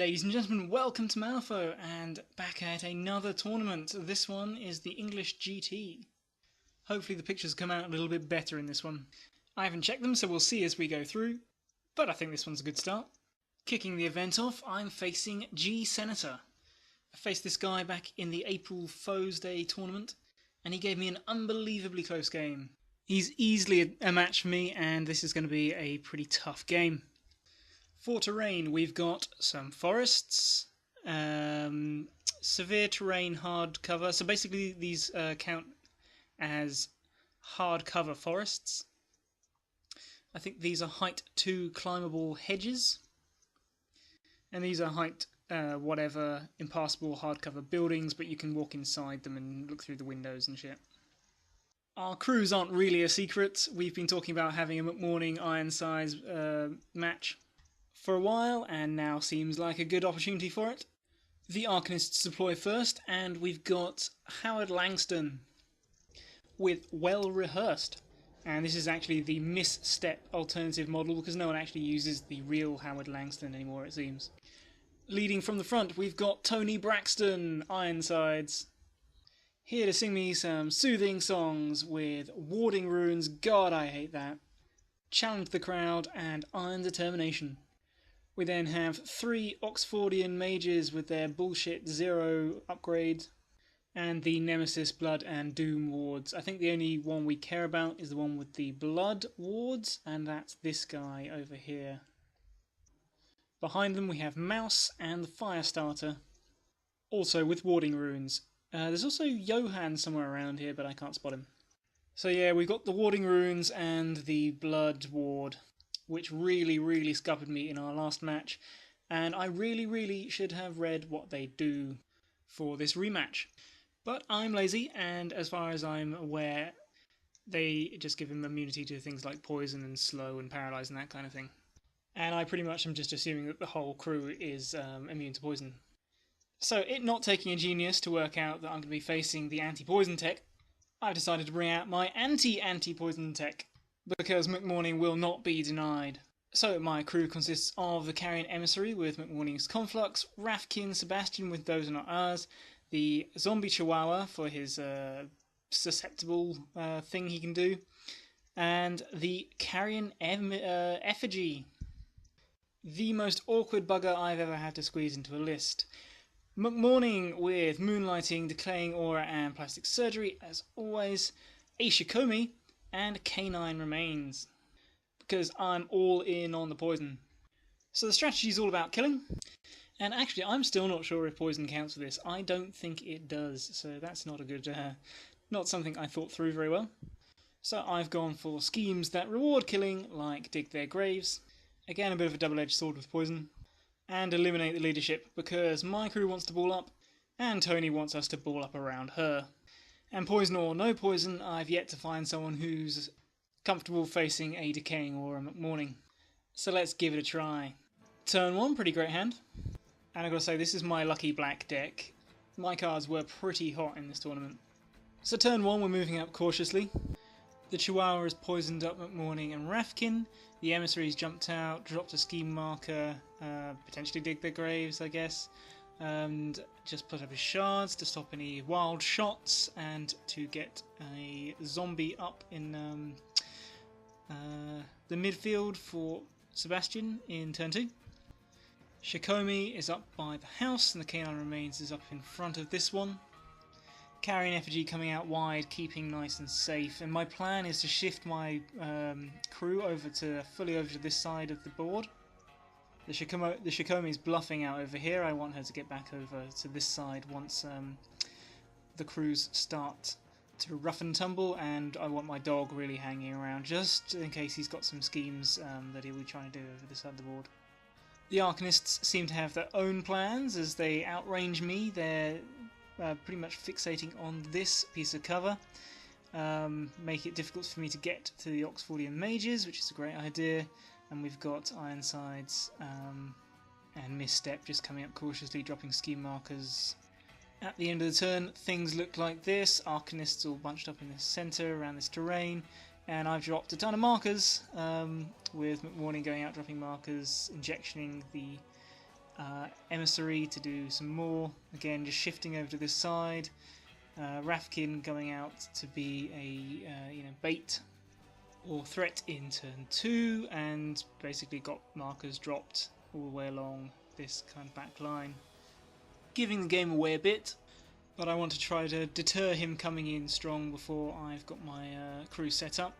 Ladies and gentlemen, welcome to Malifaux, and back at another tournament. This one is the English GT. Hopefully the pictures come out a little bit better in this one. I haven't checked them, so we'll see as we go through, but I think this one's a good start. Kicking the event off, I'm facing G Senator. I faced this guy back in the April Foes Day tournament, and he gave me an unbelievably close game. He's easily a match for me, and this is going to be a pretty tough game. For terrain, we've got some forests, severe terrain, hard cover. So basically these count as hard cover forests. I think these are height 2 climbable hedges. And these are height whatever, impassable hard cover buildings, but you can walk inside them and look through the windows and shit. Our crews aren't really a secret. We've been talking about having a McMourning Ironsides match for a while, and now seems like a good opportunity for it. The Arcanists deploy first, and we've got Howard Langston with Well Rehearsed. And this is actually the misstep alternative model, because no one actually uses the real Howard Langston anymore, it seems. Leading from the front, we've got Tony Braxton, Ironsides, here to sing me some soothing songs with Warding Runes, God I hate that, Challenge the Crowd, and Iron Determination. We then have 3 Oxfordian mages with their bullshit 0 upgrade, and the Nemesis Blood and Doom wards. I think the only one we care about is the one with the Blood wards, and that's this guy over here. Behind them we have Mouse and the Firestarter, also with Warding Runes. There's also Johan somewhere around here, but I can't spot him. So yeah, we've got the Warding Runes and the Blood ward, which really scuppered me in our last match, and I really should have read what they do for this rematch. But I'm lazy, and as far as I'm aware, they just give him immunity to things like poison and slow and paralyze and that kind of thing. And I pretty much am just assuming that the whole crew is immune to poison. So it not taking a genius to work out that I'm going to be facing the anti-poison tech, I've decided to bring out my anti-poison tech, because McMourning will not be denied. So my crew consists of the Carrion Emissary with McMourning's Conflux, Rafkin Sebastian with Those Are Not Ours, the Zombie Chihuahua for his susceptible thing he can do, and the Carrion Effigy, the most awkward bugger I've ever had to squeeze into a list. McMourning with Moonlighting, Decaying Aura and Plastic Surgery, as always, a Shikomi, and Canine Remains, because I'm all in on the poison. So the strategy is all about killing, and actually I'm still not sure if poison counts for this. I don't think it does, so that's not a good, not something I thought through very well. So I've gone for schemes that reward killing, like dig their graves, again a bit of a double-edged sword with poison, and eliminate the leadership, because my crew wants to ball up, and Tony wants us to ball up around her. And poison or no poison, I've yet to find someone who's comfortable facing a Decaying or a McMourning. So let's give it a try. Turn 1, pretty great hand. And I've got to say, this is my lucky black deck. My cards were pretty hot in this tournament. So turn 1, we're moving up cautiously. The Chihuahua has poisoned up McMourning and Rafkin. The Emissary's jumped out, dropped a scheme marker, potentially dig their graves, I guess. And just put up his shards to stop any wild shots and to get a zombie up in the midfield for Sebastian in turn 2. Shikomi is up by the house, and the Canine Remains is up in front of this one. Carrion Effigy coming out wide, keeping nice and safe, and my plan is to shift my crew fully over to this side of the board. The Shikomi's bluffing out over here. I want her to get back over to this side once the crews start to rough and tumble, and I want my dog really hanging around just in case he's got some schemes that he'll be trying to do over this side of the board. The Arcanists seem to have their own plans as they outrange me. They're pretty much fixating on this piece of cover, make it difficult for me to get to the Oxfordian mages, which is a great idea. And we've got Ironsides and Misstep just coming up cautiously, dropping scheme markers. At the end of the turn, things look like this. Arcanists all bunched up in the centre around this terrain, and I've dropped a ton of markers, with McMourning going out dropping markers, injectioning the Emissary to do some more. Again, just shifting over to this side. Rafkin going out to be a bait or threat in turn 2, and basically got markers dropped all the way along this kind of back line, giving the game away a bit. But I want to try to deter him coming in strong before I've got my crew set up.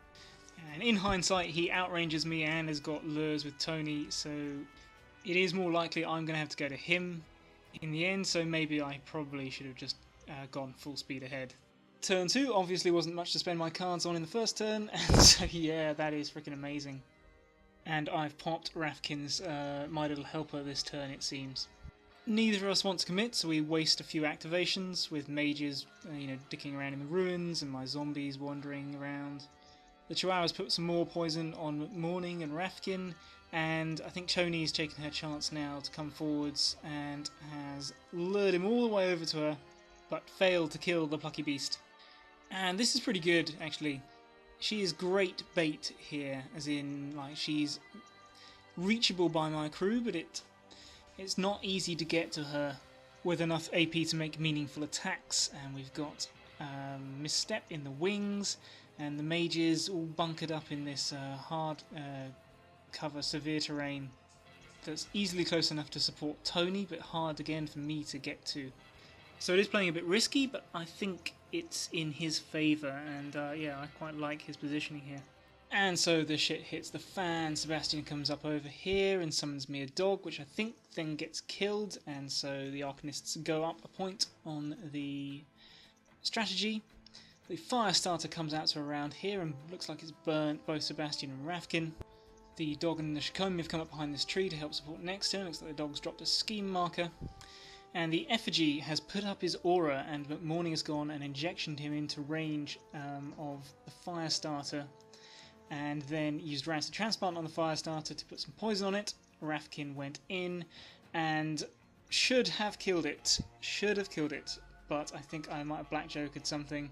And in hindsight, he outranges me and has got lures with Tony, so it is more likely I'm going to have to go to him in the end, so maybe I probably should have just gone full speed ahead. Turn 2 obviously wasn't much to spend my cards on in the first turn, and so yeah, that is freaking amazing. And I've popped Rafkin's My Little Helper this turn, it seems. Neither of us want to commit, so we waste a few activations with mages, dicking around in the ruins and my zombies wandering around. The Chihuahuas put some more poison on McMourning and Rafkin, and I think Tony's taken her chance now to come forwards and has lured him all the way over to her, but failed to kill the plucky beast. And this is pretty good, actually. She is great bait here, as in, like, she's reachable by my crew, but it's not easy to get to her with enough AP to make meaningful attacks. And we've got Misstep in the wings, and the mages all bunkered up in this hard cover severe terrain that's easily close enough to support Tony, but hard again for me to get to. So it is playing a bit risky, but I think it's in his favour, and yeah, I quite like his positioning here. And so the shit hits the fan. Sebastian comes up over here and summons me a dog, which I think then gets killed, and so the Arcanists go up a point on the strategy. The Firestarter comes out to around here and looks like it's burnt both Sebastian and Rafkin. The dog and the Shikomi have come up behind this tree to help support next turn. Looks like the dog's dropped a scheme marker. And the Effigy has put up his aura, and McMourning has gone and injectioned him into range of the Firestarter, and then used Rancid Transplant on the Firestarter to put some poison on it. Rafkin went in and should have killed it, but I think I might have black jokered something.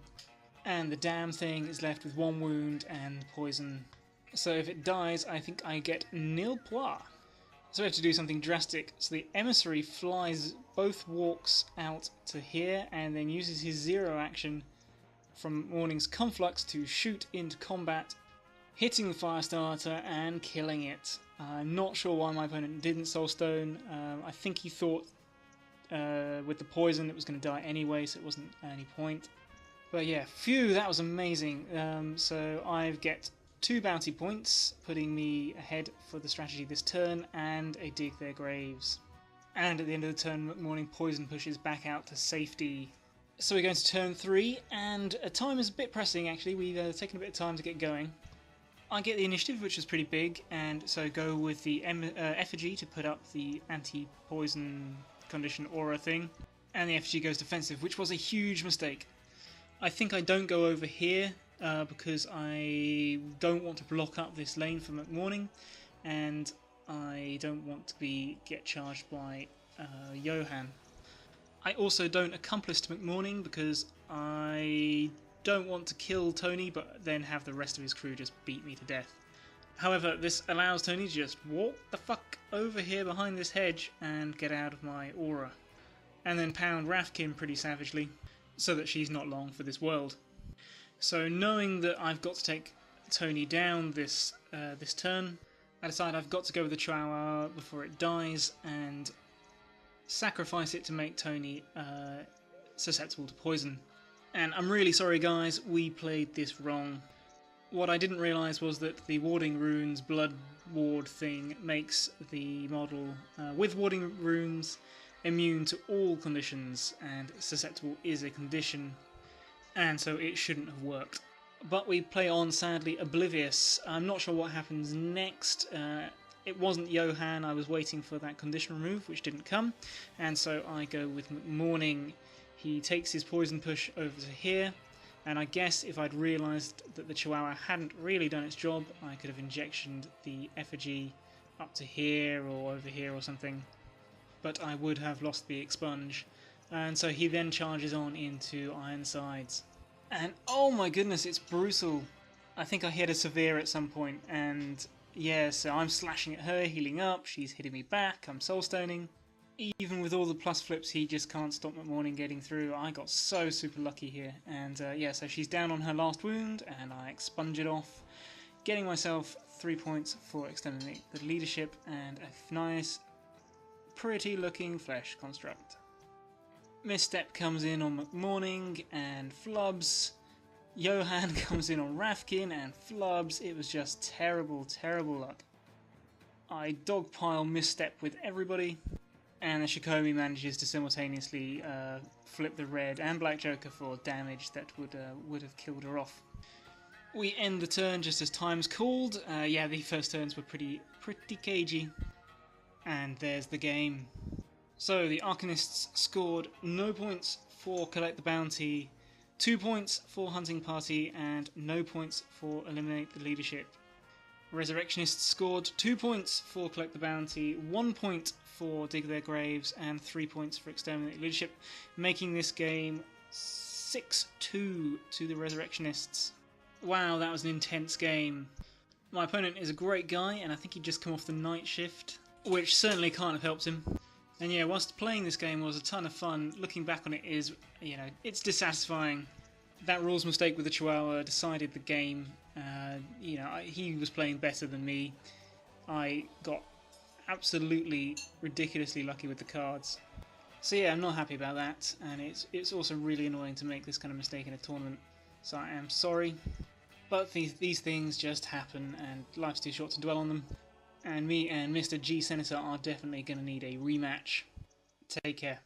And the damn thing is left with 1 wound and poison. So if it dies, I think I get nil points. So we have to do something drastic. So the Emissary flies both walks out to here and then uses his 0 action from Morning's Conflux to shoot into combat, hitting the Firestarter and killing it. I'm not sure why my opponent didn't Soulstone. I think he thought with the poison it was going to die anyway, so it wasn't any point. But yeah, phew, that was amazing. So I get 2 bounty points, putting me ahead for the strategy this turn, and a Dig Their Graves. And at the end of the turn, McMourning poison pushes back out to safety. So we're going to turn 3, and time is a bit pressing actually. We've taken a bit of time to get going. I get the initiative, which is pretty big, and so go with the Effigy to put up the anti-poison condition aura thing, and the Effigy goes defensive, which was a huge mistake. I think I don't go over here because I don't want to block up this lane for McMourning, and I don't want to get charged by Johan. I also don't accomplice to McMourning because I don't want to kill Tony but then have the rest of his crew just beat me to death. However, this allows Tony to just walk the fuck over here behind this hedge and get out of my aura, and then pound Rafkin pretty savagely so that she's not long for this world. So knowing that I've got to take Tony down this turn, I decide I've got to go with the Chihuahua before it dies and sacrifice it to make Tony susceptible to poison. And I'm really sorry guys, we played this wrong. What I didn't realise was that the Warding Runes Blood Ward thing makes the model with Warding Runes immune to all conditions, and susceptible is a condition, and so it shouldn't have worked. But we play on, sadly, Oblivious. I'm not sure what happens next. It wasn't Johan, I was waiting for that condition remove, which didn't come, and so I go with McMourning. He takes his poison push over to here, and I guess if I'd realised that the Chihuahua hadn't really done its job, I could have injectioned the Effigy up to here or over here or something, but I would have lost the Expunge. And so he then charges on into Ironsides. And oh my goodness, it's brutal. I think I hit a severe at some point, and yeah, so I'm slashing at her, healing up, she's hitting me back, I'm soulstoning. Even with all the plus flips, he just can't stop McMourning getting through. I got so super lucky here. And yeah, so she's down on her last wound, and I expunge it off, getting myself 3 points for extending the leadership and a nice, pretty looking flesh construct. Misstep comes in on McMourning and flubs. Johan comes in on Rafkin and flubs. It was just terrible, terrible luck. I dogpile Misstep with everybody, and the Shikomi manages to simultaneously flip the red and black Joker for damage that would have killed her off. We end the turn just as time's called. Yeah, the first turns were pretty cagey. And there's the game. So the Arcanists scored no points for Collect the Bounty, 2 points for Hunting Party, and no points for Eliminate the Leadership. Resurrectionists scored 2 points for Collect the Bounty, 1 point for Dig Their Graves, and 3 points for Exterminate the Leadership, making this game 6-2 to the Resurrectionists. Wow, that was an intense game. My opponent is a great guy, and I think he'd just come off the night shift, which certainly can't have helped him. And yeah, whilst playing this game was a ton of fun, looking back on it is, it's dissatisfying. That rules mistake with the Chihuahua decided the game. He was playing better than me. I got absolutely ridiculously lucky with the cards. So yeah, I'm not happy about that, and it's also really annoying to make this kind of mistake in a tournament. So I am sorry, but these things just happen, and life's too short to dwell on them. And me and Mr. G Senator are definitely going to need a rematch. Take care.